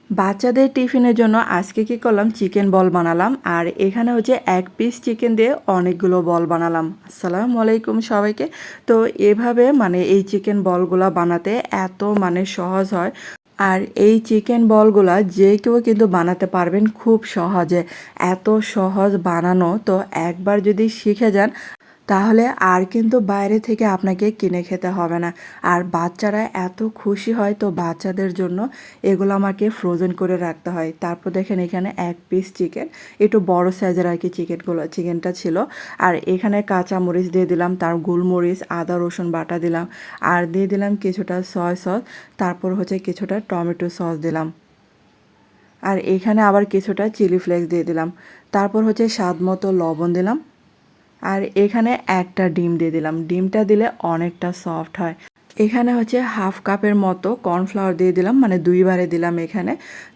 বাচ্চাদের টিফিনের জন্য আজকে কি করলাম, চিকেন বল বানালাম। আর এখানে হচ্ছে এক পিস চিকেন দিয়ে অনেকগুলো বল বানালাম। আসসালামু আলাইকুম সবাইকে। তো এভাবে এই চিকেন বলগুলা বানাতে এত সহজ হয়। আর এই চিকেন বলগুলা যে কেউ কিন্তু বানাতে পারবেন খুব সহজে। এত সহজ বানানো, তো একবার যদি শিখে যান তাহলে আর কিন্তু বাইরে থেকে আপনাকে কিনে খেতে হবে না। আর বাচ্চারা এত খুশি হয়, তো বাচ্চাদের জন্য এগুলো আমাকে ফ্রোজেন করে রাখতে হয়। তারপর দেখেন এখানে এক পিস চিকেন, একটু বড় সাইজের আর কি চিকেনটা ছিল। আর এখানে কাঁচা মরিচ দিয়ে দিলাম, তার গোলমরিচ, আদা রসুন বাটা দিলাম, আর দিয়ে দিলাম কিছুটা সয় সস, তারপর হচ্ছে কিছুটা টমেটো সস দিলাম, আর এখানে আবার কিছুটা চিলি ফ্লেক্স দিয়ে দিলাম। তারপর হচ্ছে স্বাদ মতো লবণ দিলাম, আর এখানে একটা ডিম দিয়ে দিলাম। ডিমটা দিলে অনেকটা সফট হয়। এখানে হচ্ছে হাফ কাপের মতো কর্নফ্লাওয়ার দিয়ে দিলাম, দুইবারে দিলাম এখানে।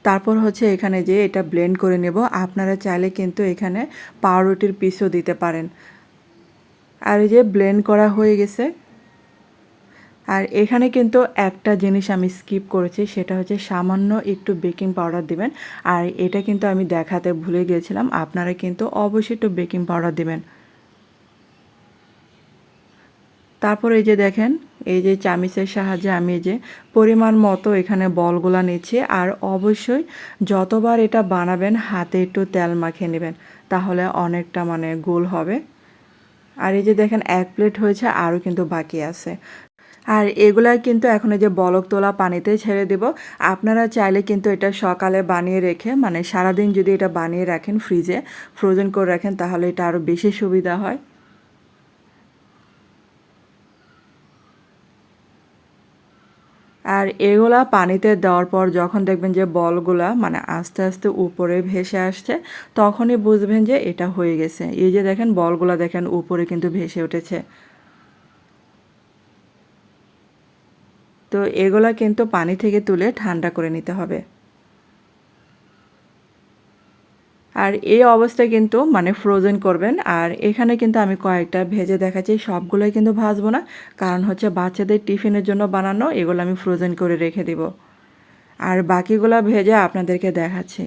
তারপর হচ্ছে এখানে যে এটা ব্লেন্ড করে নেব। আপনারা চাইলে কিন্তু এখানে পাউরুটির পিসও দিতে পারেন। আর এই যে ব্লেন্ড করা হয়ে গেছে। আর এখানে কিন্তু একটা জিনিস আমি স্কিপ করেছি, সেটা হচ্ছে সামান্য একটু বেকিং পাউডার দিবেন। আর এটা কিন্তু আমি দেখাতে ভুলে গিয়েছিলাম, আপনারা কিন্তু অবশ্যই একটু বেকিং পাউডার দিবেন। তারপর এই যে দেখেন, এই যে চামিচের সাহায্যে আমি এই যে পরিমাণ মতো এখানে বলগুলা নিচ্ছি। আর অবশ্যই যতবার এটা বানাবেন হাতে একটু তেল মাখিয়ে নেবেন, তাহলে অনেকটা গোল হবে। আর এই যে দেখেন এক প্লেট হয়েছে, আরও কিন্তু বাকি আছে। আর এগুলা কিন্তু এখন এই যে বলক তোলা পানিতে ছেড়ে দেব। আপনারা চাইলে কিন্তু এটা সকালে বানিয়ে রেখে সারাদিন যদি এটা বানিয়ে রাখেন ফ্রিজে ফ্রোজেন করে রাখেন, তাহলে এটা আরও বেশি সুবিধা হয়। আর এগুলা পানিতে দেওয়ার পর যখন দেখবেন যে বলগুলা আস্তে আস্তে উপরে ভেসে আসছে, তখনই বুঝবেন যে এটা হয়ে গেছে। এই যে দেখেন বলগুলা দেখেন উপরে কিন্তু ভেসে উঠেছে। তো এগুলা কিন্তু পানি থেকে তুলে ঠান্ডা করে নিতে হবে। আর এই অবস্থায় কিন্তু ফ্রোজেন করবেন। আর এখানে কিন্তু আমি কয়েকটা ভেজে দেখাচ্ছি, সবগুলোই কিন্তু ভাজবো না, কারণ হচ্ছে বাচ্চাদের টিফিনের জন্য বানানো, এগুলো আমি ফ্রোজেন করে রেখে দিব। আর বাকিগুলো ভেজে আপনাদেরকে দেখাচ্ছি।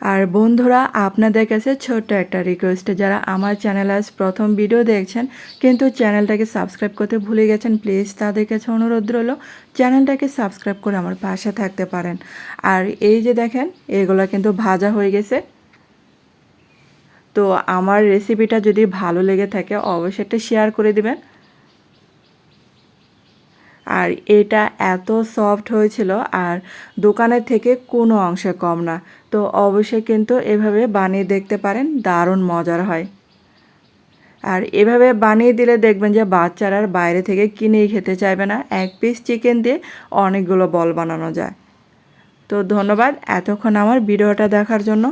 আর বন্ধুরা, আপনাদের কাছে ছোট্ট একটা রিকোয়েস্ট, যারা আমার চ্যানেল আজ প্রথম ভিডিও দেখছেন কিন্তু চ্যানেলটাকে সাবস্ক্রাইব করতে ভুলে গেছেন, প্লিজ তাদের কাছে অনুরোধ রইল চ্যানেলটাকে সাবস্ক্রাইব করে আমার পাশে থাকতে পারেন। আর এই যে দেখেন এগুলো কিন্তু ভাজা হয়ে গেছে। তো আমার রেসিপিটা যদি ভালো লেগে থাকে অবশ্যই একটা শেয়ার করে দিবেন। আর এটা এত সফট হয়েছিল, আর দোকানের থেকে কোনো অংশে কম না। তো অবশ্যই কিন্তু এভাবে বানিয়ে দেখতে পারেন, দারুণ মজার হয়। আর এভাবে বানিয়ে দিলে দেখবেন যে বাচ্চারা আর বাইরে থেকে কিনেই খেতে চাইবে না। এক পিস চিকেন দিয়ে অনেকগুলো বল বানানো যায়। তো ধন্যবাদ এতক্ষণ আমার ভিডিওটা দেখার জন্য।